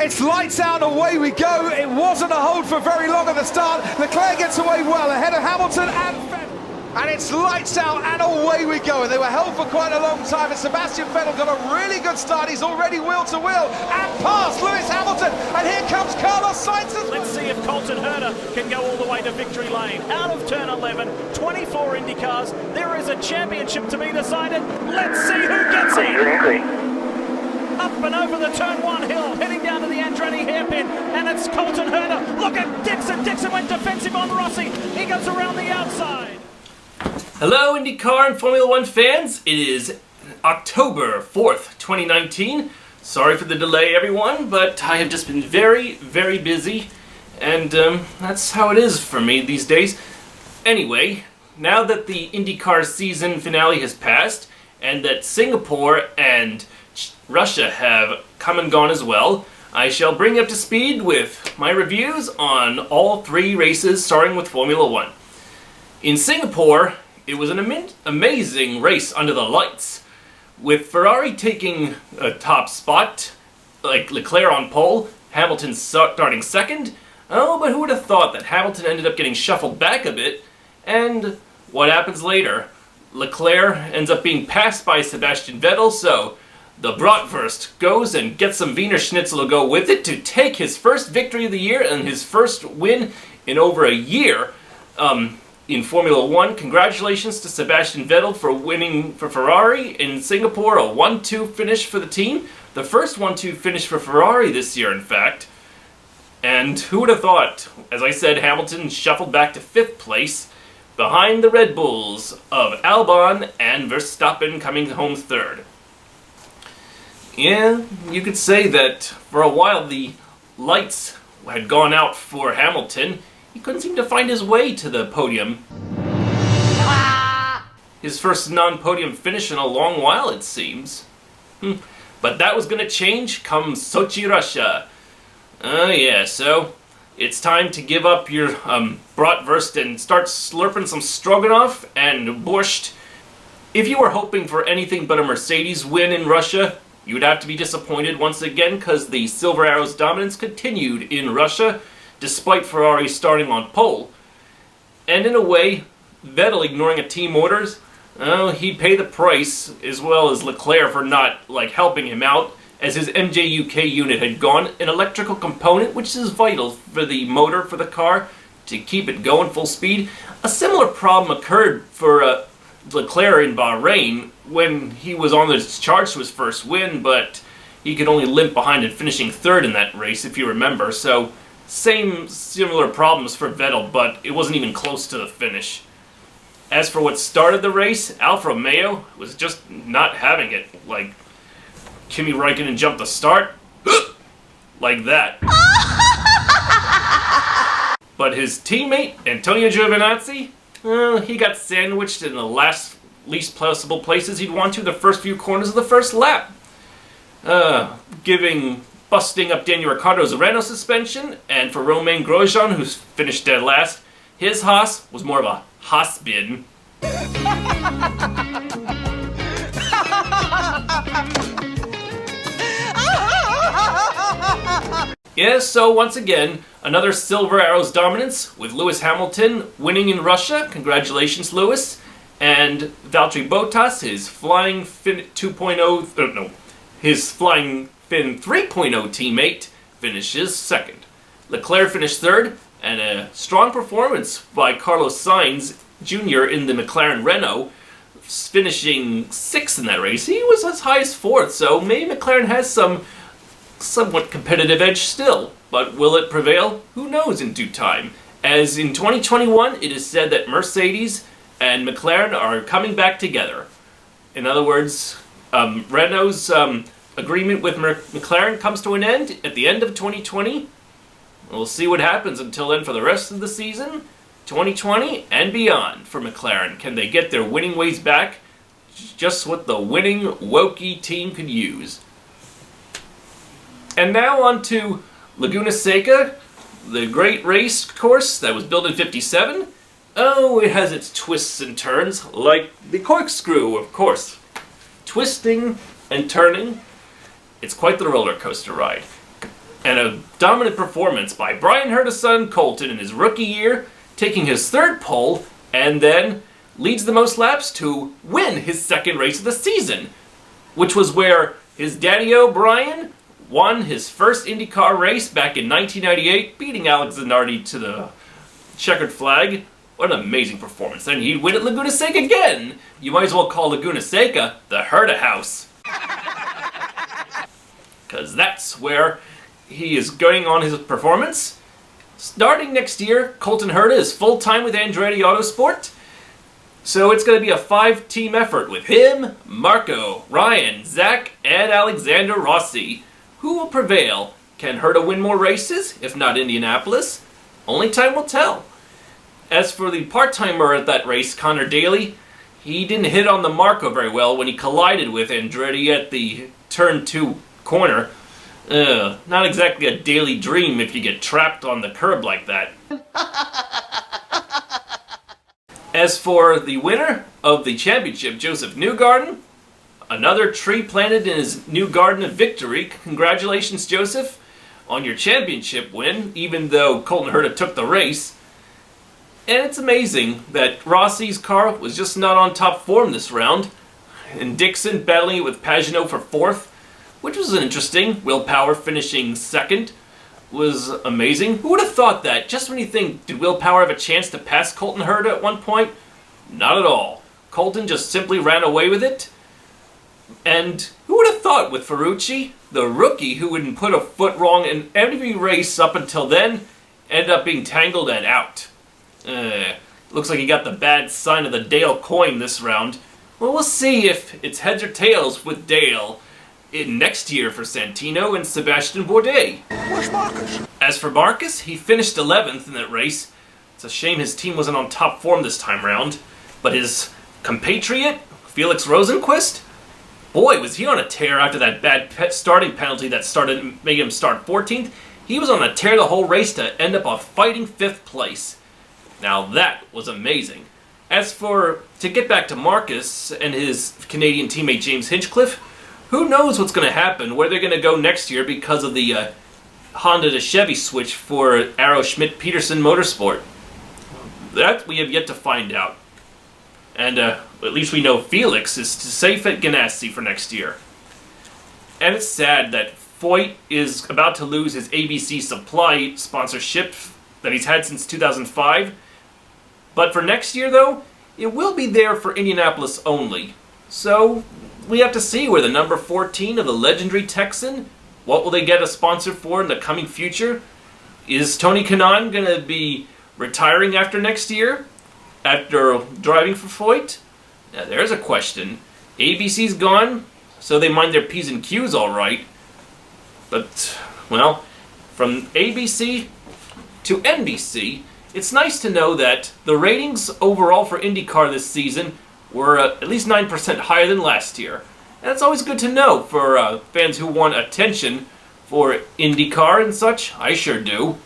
It's lights out, away we go. It wasn't a hold for very long at the start. Leclerc gets away well ahead of Hamilton and Vettel. And it's lights out and away we go. And they were held for quite a long time. And Sebastian Vettel got a really good start. He's already wheel to wheel and past Lewis Hamilton. And here comes Carlos Sainz. Let's see if Colton Herta can go all the way to victory lane. Out of turn 11, 24 Indycars. There is a championship to be decided. Let's see who gets it. Up and over the turn 1 hill, heading down to the Andretti hairpin, and it's Colton Herta. Look at Dixon. Dixon went defensive on Rossi. He goes around the outside. Hello IndyCar and Formula One fans. It is October 4th, 2019. Sorry for the delay, everyone, but I have just been very, very busy, and that's how it is for me these days. Anyway, now that the IndyCar season finale has passed, and that Singapore and Russia have come and gone as well, I shall bring you up to speed with my reviews on all 3 races, starting with Formula One. In Singapore, it was an amazing race under the lights, with Ferrari taking a top spot, like Leclerc on pole, Hamilton starting second. Oh, but who would have thought that Hamilton ended up getting shuffled back a bit, and what happens later? Leclerc ends up being passed by Sebastian Vettel, so the Bratwurst goes and gets some Wiener Schnitzel to go with it to take his first victory of the year and his first win in over a year in Formula One. Congratulations to Sebastian Vettel for winning for Ferrari in Singapore, a 1-2 finish for the team. The first 1-2 finish for Ferrari this year, in fact. And who would have thought, as I said, Hamilton shuffled back to 5th place behind the Red Bulls of Albon and Verstappen coming home 3rd. Yeah, you could say that for a while the lights had gone out for Hamilton. He couldn't seem to find his way to the podium. His first non-podium finish in a long while, it seems. But that was going to change come Sochi, Russia. Yeah, so it's time to give up your bratwurst and start slurping some stroganoff and borscht. If you were hoping for anything but a Mercedes win in Russia, you would have to be disappointed once again, because the Silver Arrow's dominance continued in Russia, despite Ferrari starting on pole. And in a way, Vettel ignoring a team orders, he'd pay the price, as well as Leclerc for not helping him out, as his MJ UK unit had gone, an electrical component which is vital for the motor for the car to keep it going full speed. A similar problem occurred for Leclerc in Bahrain when he was on the charge to his first win, but he could only limp behind and finishing 3rd in that race, if you remember. So similar problems for Vettel, but it wasn't even close to the finish. As for what started the race, Alfa Romeo was just not having it. Kimi Räikkönen jumped the start like that. But his teammate, Antonio Giovinazzi, he got sandwiched in the least possible places he'd want to the first few corners of the first lap. Busting up Daniel Ricciardo's Renault suspension, and for Romain Grosjean, who's finished dead last, his Haas was more of a Haas-bin. Yes, so once again, another Silver Arrow's dominance with Lewis Hamilton winning in Russia. Congratulations, Lewis. And Valtteri Bottas, his Flying Finn 2.0, his Flying Finn 3.0 teammate, finishes 2nd. Leclerc finished 3rd, and a strong performance by Carlos Sainz Jr. in the McLaren Renault, finishing 6th in that race. He was as high as 4th, so maybe McLaren has some somewhat competitive edge still, but will it prevail? Who knows in due time. As in 2021, it is said that Mercedes and McLaren are coming back together. In other words, Renault's agreement with McLaren comes to an end at the end of 2020. We'll see what happens until then for the rest of the season, 2020 and beyond for McLaren. Can they get their winning ways back? Just what the winning Woki team could use. And now on to Laguna Seca, the great race course that was built in '57. Oh, it has its twists and turns, like the corkscrew, of course. Twisting and turning. It's quite the roller coaster ride. And a dominant performance by Brian Herta's son Colton in his rookie year, taking his third pole, and then leads the most laps to win his second race of the season, which was where his daddy-o Brian won his first IndyCar race back in 1998, beating Alex Zanardi to the checkered flag. What an amazing performance. Then he'd win at Laguna Seca again. You might as well call Laguna Seca the Herta House. Because that's where he is going on his performance. Starting next year, Colton Herta is full-time with Andretti Autosport. So it's going to be a 5-team effort with him, Marco, Ryan, Zach, and Alexander Rossi. Who will prevail? Can Herta win more races, if not Indianapolis? Only time will tell. As for the part-timer at that race, Connor Daly, he didn't hit on the Marco very well when he collided with Andretti at the turn 2 corner. Not exactly a daily dream if you get trapped on the curb like that. As for the winner of the championship, Joseph Newgarden, another tree planted in his new garden of victory. Congratulations, Joseph, on your championship win, even though Colton Herta took the race. And it's amazing that Rossi's car was just not on top form this round. And Dixon battling it with Pagenaud for 4th, which was interesting. Will Power finishing 2nd was amazing. Who would have thought that? Just when you think, did Will Power have a chance to pass Colton Herta at one point? Not at all. Colton just simply ran away with it. And who would have thought with Ferrucci, the rookie who wouldn't put a foot wrong in every race up until then, ended up being tangled and out. Looks like he got the bad sign of the Dale coin this round. Well, we'll see if it's heads or tails with Dale in next year for Santino and Sebastian Bourdais. Where's Marcus? As for Marcus, he finished 11th in that race. It's a shame his team wasn't on top form this time round. But his compatriot, Felix Rosenqvist, boy, was he on a tear after that bad starting penalty that made him start 14th. He was on a tear the whole race to end up a fighting 5th place. Now that was amazing. As for, to get back to Marcus and his Canadian teammate James Hinchcliffe, who knows what's going to happen, where they're going to go next year because of the Honda to Chevy switch for Arrow Schmidt Peterson Motorsport. That we have yet to find out. And at least we know Felix is safe at Ganassi for next year. And it's sad that Foyt is about to lose his ABC Supply sponsorship that he's had since 2005. But for next year, though, it will be there for Indianapolis only. So we have to see where the number 14 of the legendary Texan, what will they get a sponsor for in the coming future? Is Tony Kanaan going to be retiring after next year? After driving for Foyt? Now there's a question. ABC's gone, so they mind their P's and Q's all right. But, well, from ABC to NBC, it's nice to know that the ratings overall for IndyCar this season were at least 9% higher than last year. And it's always good to know for fans who want attention for IndyCar and such. I sure do.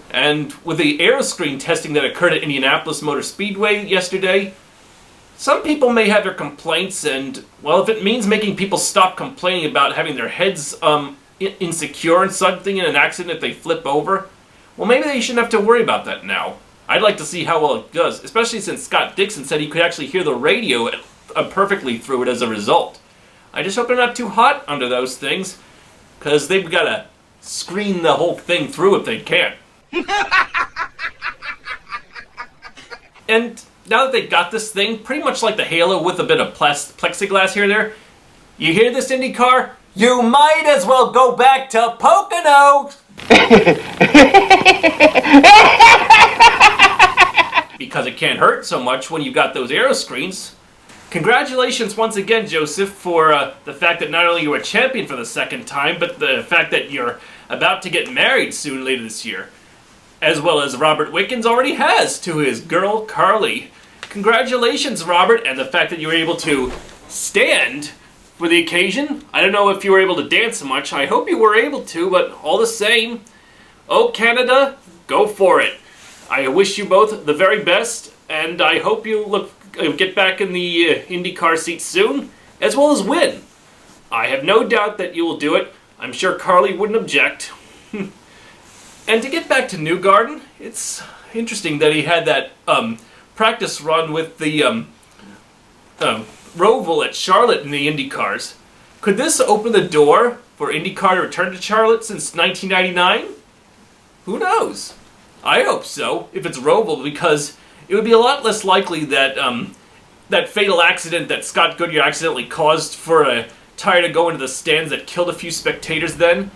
And with the aeroscreen testing that occurred at Indianapolis Motor Speedway yesterday, some people may have their complaints, and, well, if it means making people stop complaining about having their heads insecure and something in an accident if they flip over, well, maybe they shouldn't have to worry about that now. I'd like to see how well it does, especially since Scott Dixon said he could actually hear the radio perfectly through it as a result. I just hope they're not too hot under those things, because they've got to screen the whole thing through if they can. And now that they've got this thing, pretty much like the Halo with a bit of plexiglass here and there, you hear this, IndyCar? You might as well go back to Pocono! Because it can't hurt so much when you've got those aero screens. Congratulations once again, Joseph, for the fact that not only you were a champion for the 2nd time, but the fact that you're about to get married soon later this year. As well as Robert Wickens already has to his girl, Carly. Congratulations, Robert, and the fact that you were able to stand for the occasion. I don't know if you were able to dance much. I hope you were able to, but all the same, oh, Canada, go for it. I wish you both the very best, and I hope you get back in the IndyCar seat soon, as well as win. I have no doubt that you will do it. I'm sure Carly wouldn't object. And to get back to Newgarden, it's interesting that he had that practice run with the Roval at Charlotte in the Indycars. Could this open the door for IndyCar to return to Charlotte since 1999? Who knows? I hope so, if it's Roval, because it would be a lot less likely that that fatal accident that Scott Goodyear accidentally caused for a tire to go into the stands that killed a few spectators then,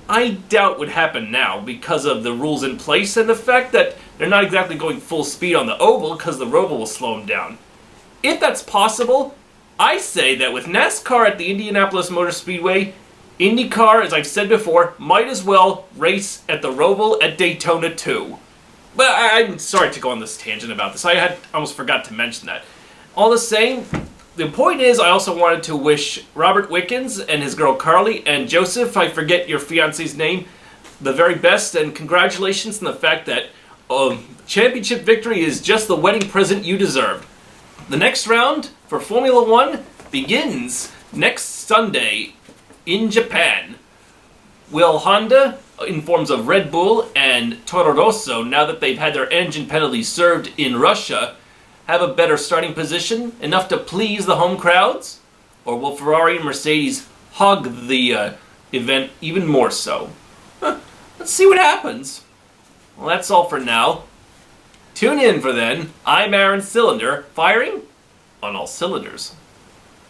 I doubt would happen now because of the rules in place and the fact that they're not exactly going full speed on the oval because the Roval will slow them down. If that's possible, I say that with NASCAR at the Indianapolis Motor Speedway, IndyCar, as I've said before, might as well race at the Roval at Daytona too. But I'm sorry to go on this tangent about this. I had almost forgot to mention that. All the same, the point is I also wanted to wish Robert Wickens and his girl Carly and Joseph, I forget your fiance's name, the very best, and congratulations on the fact that championship victory is just the wedding present you deserved. The next round for Formula One begins next Sunday in Japan. Will Honda, in forms of Red Bull and Toro Rosso, now that they've had their engine penalties served in Russia, have a better starting position, enough to please the home crowds? Or will Ferrari and Mercedes hog the event even more so? Let's see what happens. Well, that's all for now. Tune in for then. I'm Aaron Cylinder, firing on all cylinders.